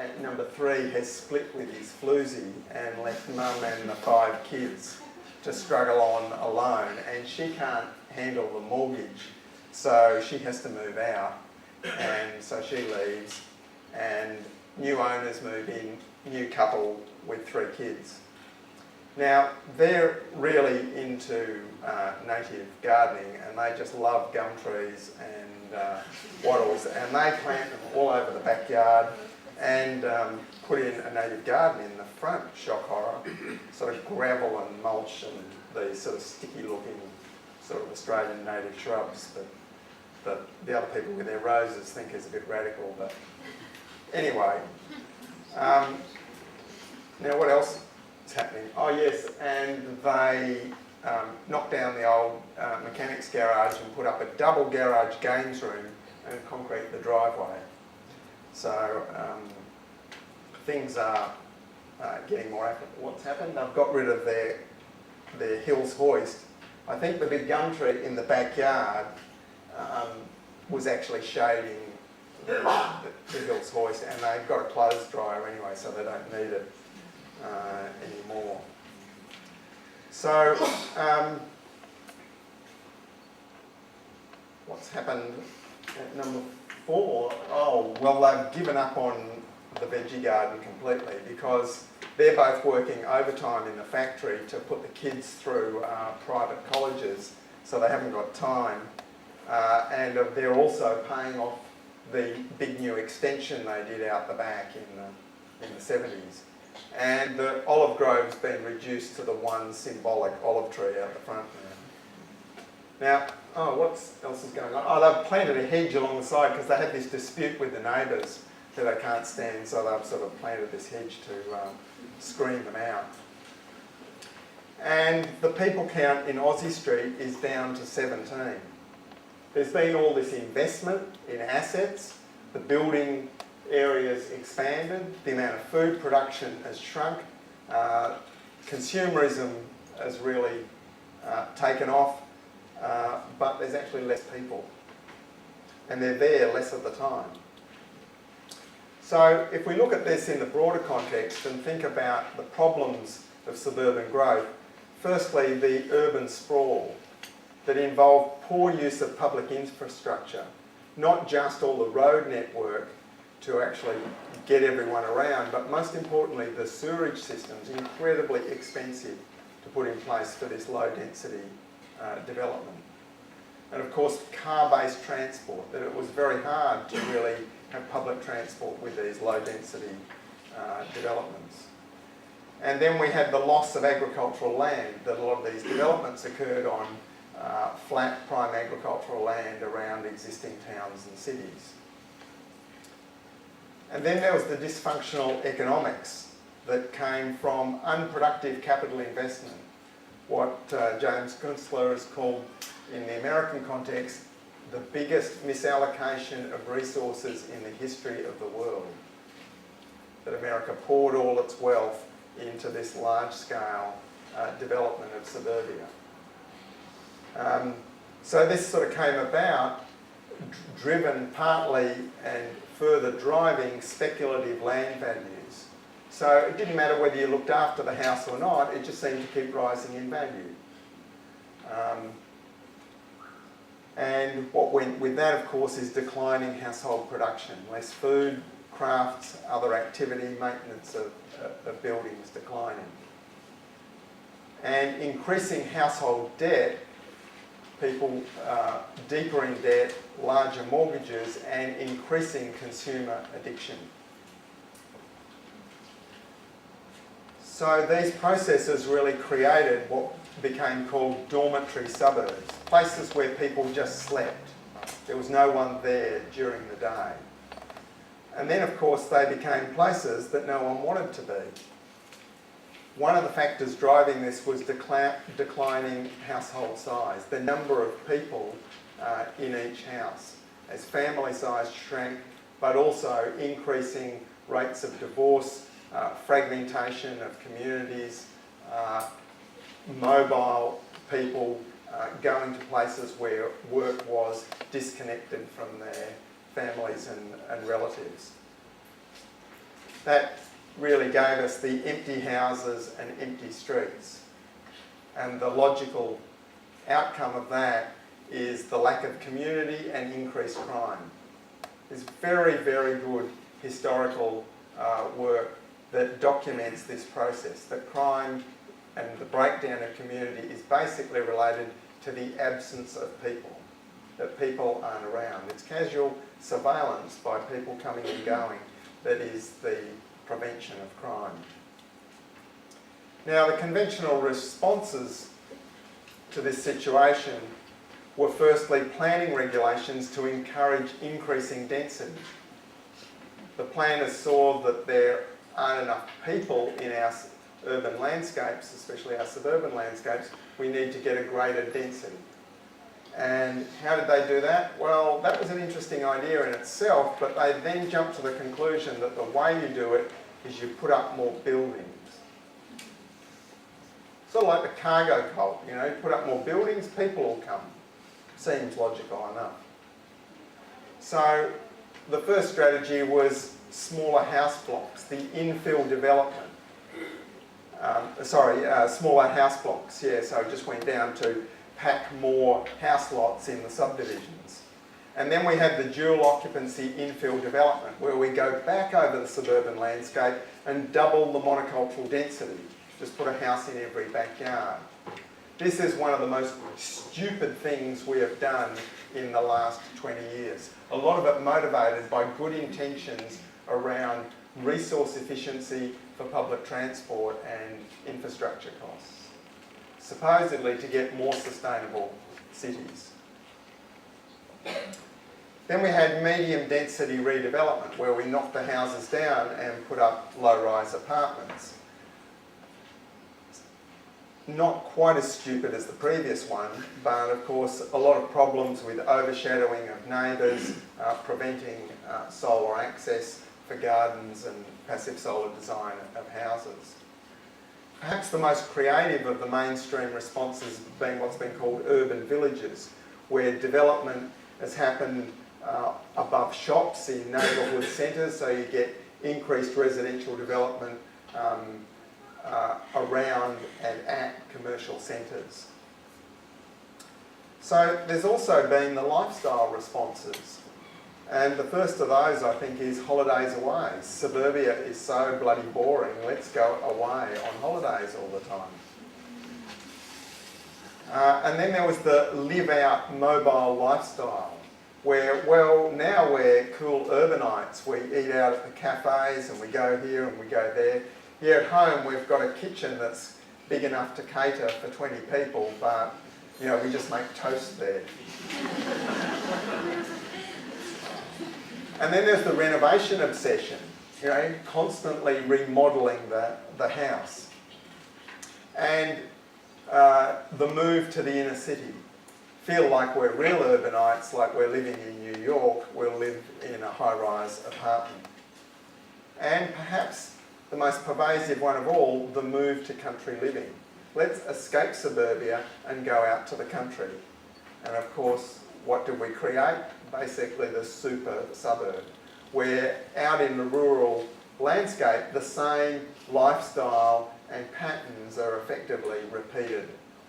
at number 3 has split with his floozy and left mum and the 5 kids to struggle on alone, and she can't handle the mortgage, so she has to move out, and so she leaves, and new owners move in, new couple with 3 kids. Now, they're really into native gardening, and they just love gum trees and wattles, and they plant them all over the backyard and put in a native garden in the front, shock horror, sort of gravel and mulch and these sort of sticky looking sort of Australian native shrubs that the other people with their roses think is a bit radical, but anyway. Now what else is happening? Oh yes, and they knocked down the old mechanics garage and put up a double garage games room and concrete the driveway. So things are getting more active. What's happened? They've got rid of their Hills hoist. I think the big gum tree in the backyard was actually shading the Hills hoist, and they've got a clothes dryer anyway, so they don't need it anymore. So what's happened at number 4? Oh, well, they've given up on the veggie garden completely because they're both working overtime in the factory to put the kids through private colleges, so they haven't got time. And they're also paying off the big new extension they did out the back in the 70s. And the olive grove's been reduced to the one symbolic olive tree out the front there. Now, oh, what else is going on? Oh, they've planted a hedge along the side because they had this dispute with the neighbours that they can't stand, so they've sort of planted this hedge to screen them out. And the people count in Aussie Street is down to 17. There's been all this investment in assets, the building area's expanded, the amount of food production has shrunk, consumerism has really taken off, but there's actually less people, and they're there less of the time. So if we look at this in the broader context and think about the problems of suburban growth, firstly, the urban sprawl that involved poor use of public infrastructure, not just all the road network to actually get everyone around, but most importantly, the sewerage systems, incredibly expensive to put in place for this low density development. And of course, car-based transport, that it was very hard to really have public transport with these low density developments. And then we had the loss of agricultural land, that a lot of these developments occurred on flat prime agricultural land around existing towns and cities. And then there was the dysfunctional economics that came from unproductive capital investment, what James Kunstler has called, in the American context, the biggest misallocation of resources in the history of the world. That America poured all its wealth into this large-scale development of suburbia. So this sort of came about, driven partly and further driving speculative land values. So it didn't matter whether you looked after the house or not, it just seemed to keep rising in value. And what went with that, of course, is declining household production. Less food, crafts, other activity, maintenance of buildings declining. And increasing household debt, people deeper in debt, larger mortgages, and increasing consumer addiction. So these processes really created what became called dormitory suburbs, places where people just slept. There was no one there during the day. And then, of course, they became places that no one wanted to be. One of the factors driving this was declining household size, the number of people in each house, as family size shrank, but also increasing rates of divorce, fragmentation of communities, mobile people going to places where work was disconnected from their families and relatives. that really gave us the empty houses and empty streets. And the logical outcome of that is the lack of community and increased crime. There's very, very good historical work that documents this process, that crime and the breakdown of community is basically related to the absence of people, that people aren't around. It's casual surveillance by people coming and going that is the prevention of crime. Now, the conventional responses to this situation were firstly planning regulations to encourage increasing density. The planners saw that there aren't enough people in our urban landscapes, especially our suburban landscapes. We need to get a greater density. And how did they do that? Well, that was an interesting idea in itself, but they then jumped to the conclusion that the way you do it is you put up more buildings. Sort of like the cargo cult, you know, you put up more buildings, people will come. Seems logical enough. So the first strategy was smaller house blocks, the infill development. Smaller house blocks, yeah, so it just went down to pack more house lots in the subdivisions. And then we had the dual occupancy infill development, where we go back over the suburban landscape and double the monocultural density. Just put a house in every backyard. This is one of the most stupid things we have done in the last 20 years. A lot of it motivated by good intentions around resource efficiency for public transport and infrastructure costs, supposedly to get more sustainable cities. Then we had medium density redevelopment, where we knocked the houses down and put up low-rise apartments. Not quite as stupid as the previous one, but of course a lot of problems with overshadowing of neighbours, preventing solar access for gardens and passive solar design of houses. Perhaps the most creative of the mainstream responses has been what's been called urban villages, where development has happened above shops in neighbourhood centres, so you get increased residential development around and at commercial centres. So there's also been the lifestyle responses. And the first of those, I think, is holidays away. Suburbia is so bloody boring, let's go away on holidays all the time. And then there was the live-out mobile lifestyle, where, well, now we're cool urbanites. We eat out at the cafes and we go here and we go there. Here at home, we've got a kitchen that's big enough to cater for 20 people, but, you know, we just make toast there. And then there's the renovation obsession, you know, constantly remodelling the house. And the move to the inner city. Feel like we're real urbanites, like we're living in New York, we'll live in a high-rise apartment. And perhaps the most pervasive one of all, the move to country living. Let's escape suburbia and go out to the country. And of course, what do we create? Basically the super suburb, where out in the rural landscape, the same lifestyle and patterns are effectively repeated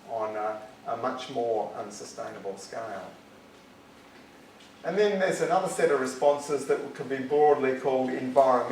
on a much more unsustainable scale. And then there's another set of responses that could be broadly called environmental.